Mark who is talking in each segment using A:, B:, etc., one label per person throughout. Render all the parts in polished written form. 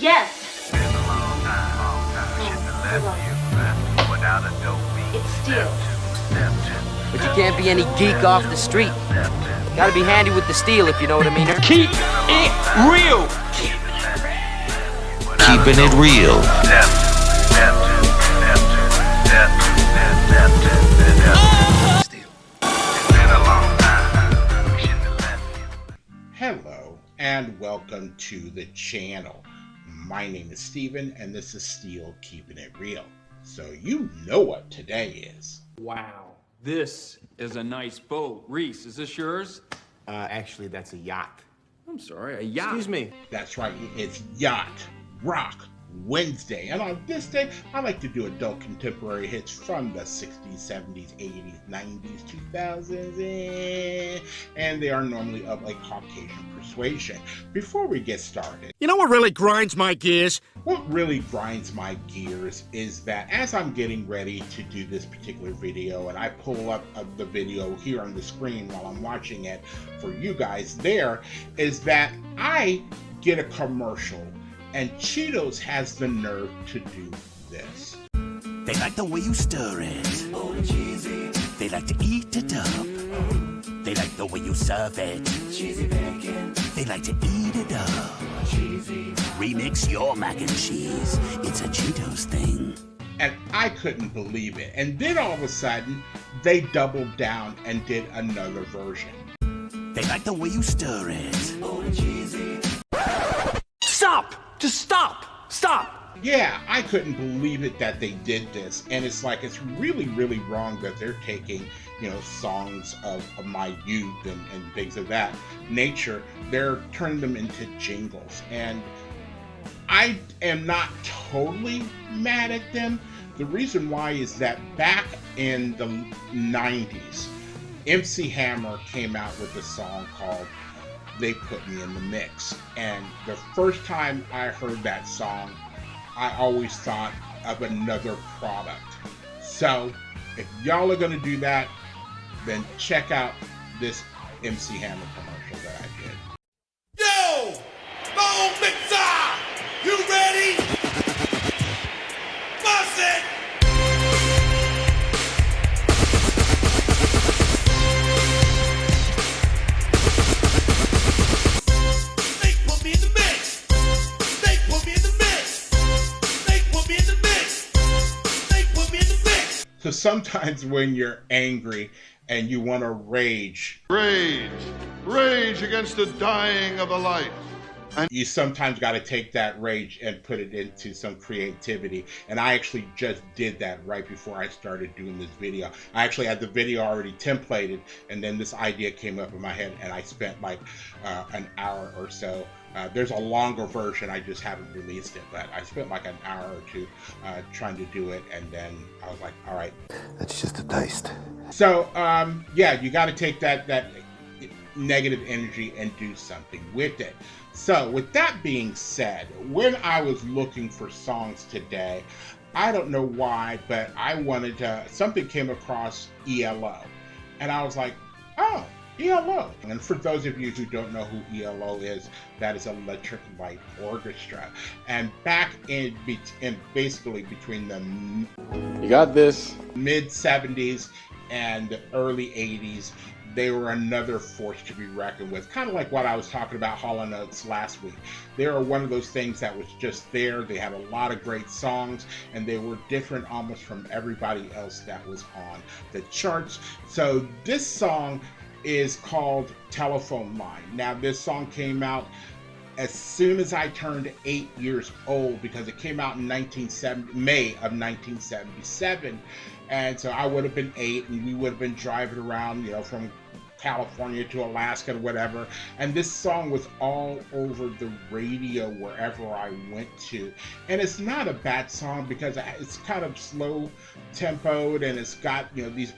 A: Yes.
B: Been a long time. Shouldn't have left you without a dope beat.
A: It's steel.
C: But you can't be any geek off the street. Gotta be handy with the steel, if you know what I mean.
D: Keep it real.
E: Keeping it real.
F: Hello and welcome to the channel. My name is Steven and this is Steel Keeping It Real. So you know what today is.
D: Wow, this is a nice boat. Reese, is this yours?
G: Actually, that's a yacht.
D: I'm sorry, a yacht.
G: Excuse me.
F: That's right, it's Yacht Rock Wednesday. And on this day, I like to do adult contemporary hits from the 60s, 70s, 80s, 90s, 2000s, and they are normally of a Caucasian persuasion. Before we get started,
H: you know what really grinds my gears?
F: What really grinds my gears is that as I'm getting ready to do this particular video, and I pull up the video here on the screen while I'm watching it for you guys there, is that I get a commercial and Cheetos has the nerve to do this.
I: They like the way you stir it. Oh, cheesy. They like to eat it up. They like the way you serve it. Cheesy bacon. They like to eat it up. Cheesy. Remix your mac and cheese. It's a Cheetos thing.
F: And I couldn't believe it. And then all of a sudden, they doubled down and did another version.
I: They like the way you stir it. Oh, cheesy.
D: Stop! Just stop! Stop!
F: Yeah, I couldn't believe it that they did this. And it's like, it's really, really wrong that they're taking, you know, songs of my youth and things of that nature. They're turning them into jingles. And I am not totally mad at them. The reason why is that back in the 90s, MC Hammer came out with a song called They Put Me in the Mix. And the first time I heard that song, I always thought of another product. So if y'all are gonna do that, then check out this MC Hammer commercial that I did.
J: Yo! Bone Mixer! You ready? Bust it!
F: So sometimes when you're angry and you want to rage
K: against the dying of a life.
F: And you sometimes got to take that rage and put it into some creativity. And I actually just did that right before I started doing this video. I actually had the video already templated, and then this idea came up in my head, and I spent like an hour or so. There's a longer version, I just haven't released it, but I spent like an hour or two trying to do it, and then I was like, all right.
K: That's just a taste.
F: So, yeah, you got to take that negative energy and do something with it. So, with that being said, when I was looking for songs today, I don't know why, but I wanted to, something came across ELO, and I was like, oh, ELO. And for those of you who don't know who ELO is, that is Electric Light Orchestra. And back in basically between the
G: You got this.
F: mid 70s and the early 80s, they were another force to be reckoned with. Kind of like what I was talking about Hall & Oates last week. They were one of those things that was just there. They had a lot of great songs, and they were different almost from everybody else that was on the charts. So this song is called Telephone Line. Now this song came out as soon as I turned 8 years old, because it came out in May of 1977. And so I would have been 8, and we would have been driving around, you know, from California to Alaska or whatever. And this song was all over the radio wherever I went to. And it's not a bad song because it's kind of slow tempoed, and it's got, you know, these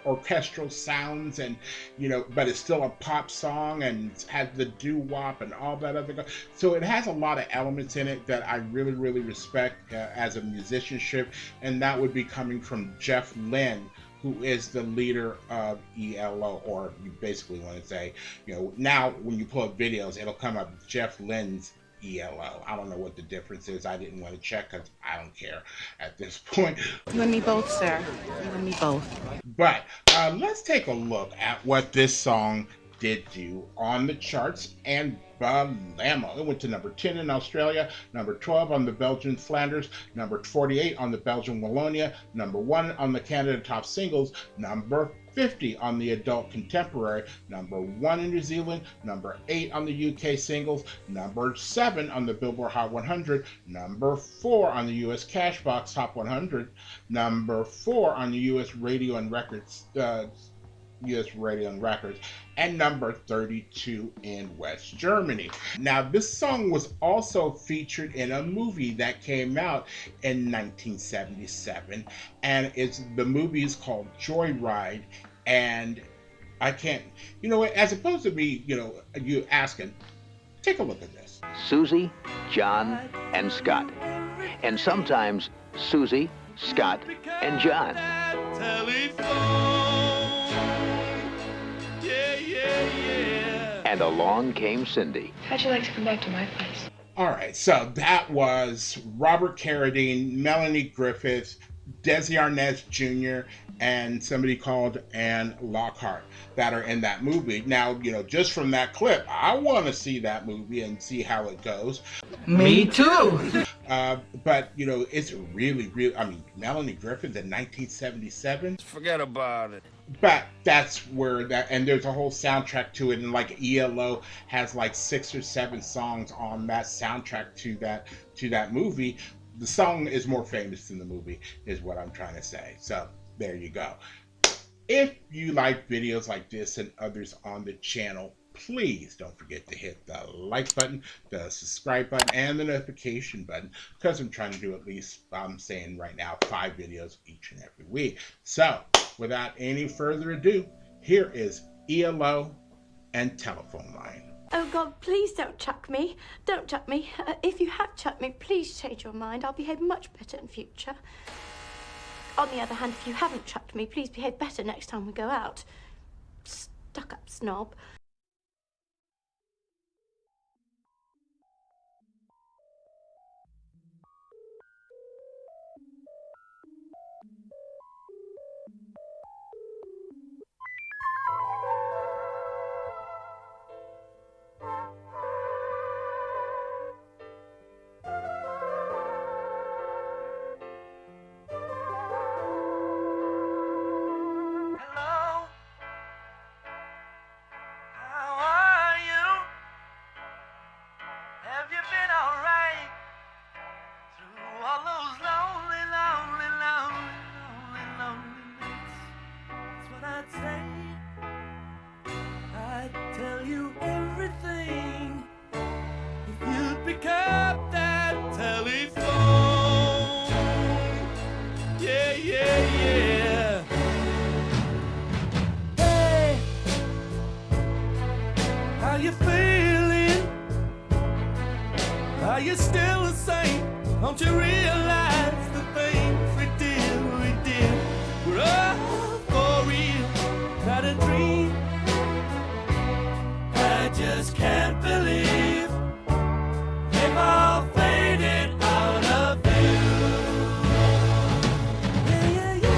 F: orchestral sounds, and you know, but it's still a pop song, and it has the doo-wop and all that other. So it has a lot of elements in it that I really, really respect as a musicianship, and that would be coming from Jeff Lynne, who is the leader of ELO, or you basically want to say, you know, now when you pull up videos, it'll come up Jeff Lynne's ELO. I don't know what the difference is. I didn't want to check because I don't care at this point.
A: You and me both, sir. You and me both.
F: But let's take a look at what this song did do on the charts and blammo. It went to number 10 in Australia, number 12 on the Belgian Flanders, number 48 on the Belgian Wallonia, number 1 on the Canada Top Singles, number 50 on the Adult Contemporary, number 1 in New Zealand, number 8 on the UK Singles, number 7 on the Billboard Hot 100, number 4 on the US Cashbox Top 100, number 4 on the US Radio and Records, and number 32 in West Germany. Now, this song was also featured in a movie that came out in 1977, and the movie is called Joyride. And I can't, as opposed to me, you asking, take a look at this.
E: Susie, John, and Scott. And sometimes Susie, Scott, and John. And along came Cindy.
A: How'd you like to come back to my place?
F: All right, so that was Robert Carradine, Melanie Griffith, Desi Arnaz Jr., and somebody called Anne Lockhart that are in that movie. Now, just from that clip, I want to see that movie and see how it goes.
C: Me too.
F: But, it's really, Melanie Griffith in 1977.
J: Forget about it.
F: But that's where and there's a whole soundtrack to it, and like ELO has like 6 or 7 songs on that soundtrack to that movie. The song is more famous than the movie, is what I'm trying to say. So there you go. If you like videos like this and others on the channel, please don't forget to hit the like button, the subscribe button, and the notification button, because I'm trying to do at least, I'm saying right now, 5 videos each and every week. So without any further ado, here is ELO and Telephone Line.
L: Oh God, please don't chuck me. Don't chuck me. If you have chucked me, please change your mind. I'll behave much better in future. On the other hand, if you haven't chucked me, please behave better next time we go out. Stuck-up snob.
I: How you feeling? Are you still the same? Don't you realize the things we did? We're all for real, not a dream. I just can't believe they've all faded out of view. Yeah, yeah, yeah.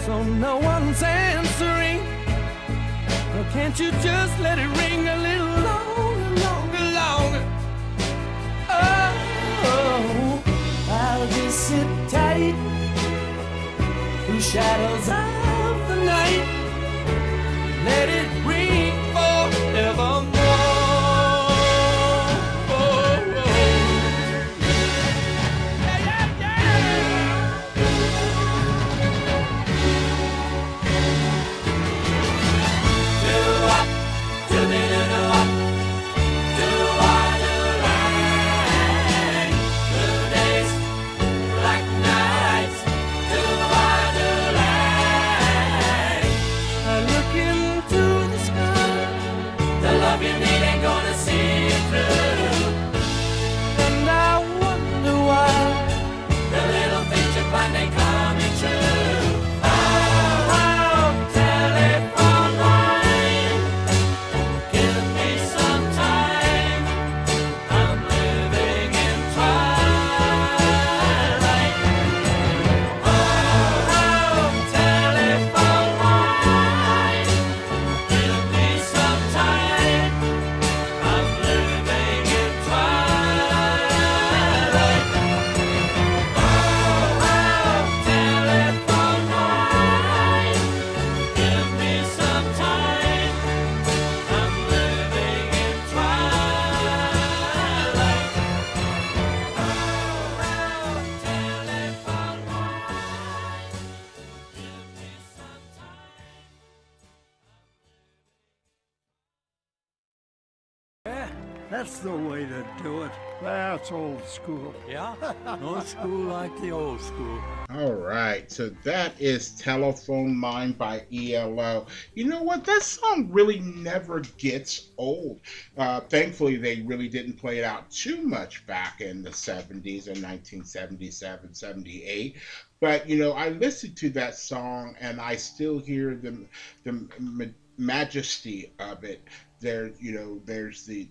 J: so no one's answering. Well, can't you just let it ring a little longer, longer, longer? Oh, I'll just sit tight through shadows of the night. Let it ring forevermore.
M: That's the way to do it. That's old school.
J: Yeah? No school like the old school.
F: All right, so that is Telephone Line by ELO. You know what? That song really never gets old. Thankfully, they really didn't play it out too much back in the 70s in 1977, 78. But, you know, I listened to that song and I still hear the majesty of it. There, you know, there's the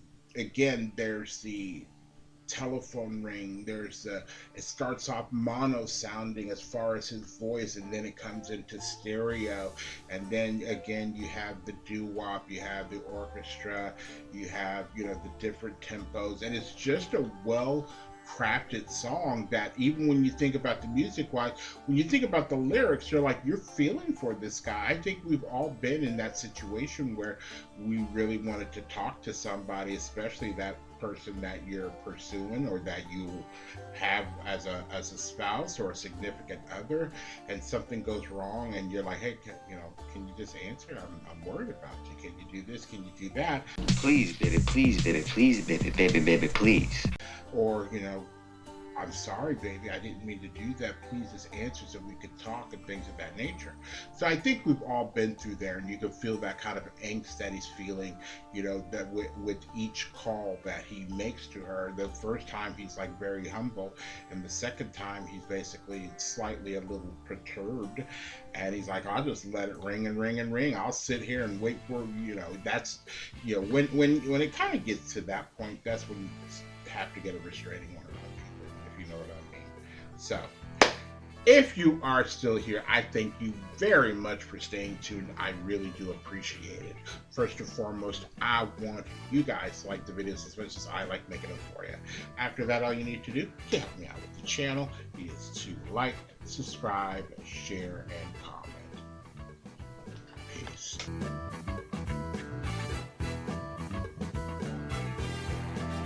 F: telephone ring. It starts off mono sounding as far as his voice, and then it comes into stereo, and then again you have the doo-wop, you have the orchestra, you have, you know, the different tempos, and it's just a well-crafted song that even when you think about the music wise, when you think about the lyrics, you're like, you're feeling for this guy. I think we've all been in that situation where we really wanted to talk to somebody, especially that person that you're pursuing or that you have as a spouse or a significant other, and something goes wrong and you're like, hey, can you just answer? I'm worried about you. Can you do this? Can you do that?
N: Please, baby, please, baby, please, baby, baby, baby, please.
F: Or, you know, I'm sorry, baby, I didn't mean to do that. Please just answer so we could talk, and things of that nature. So I think we've all been through there, and you can feel that kind of angst that he's feeling, you know, that with each call that he makes to her. The first time he's like very humble, and the second time he's basically slightly a little perturbed, and he's like, I'll just let it ring and ring and ring. I'll sit here and wait for, you know, that's, you know, when it kind of gets to that point, that's when you have to get a restraining order. You know what I mean? So, if you are still here, I thank you very much for staying tuned. I really do appreciate it. First and foremost, I want you guys to like the videos as much as I like making them for you. After that, all you need to do to help me out with the channel is to like, subscribe, share, and comment.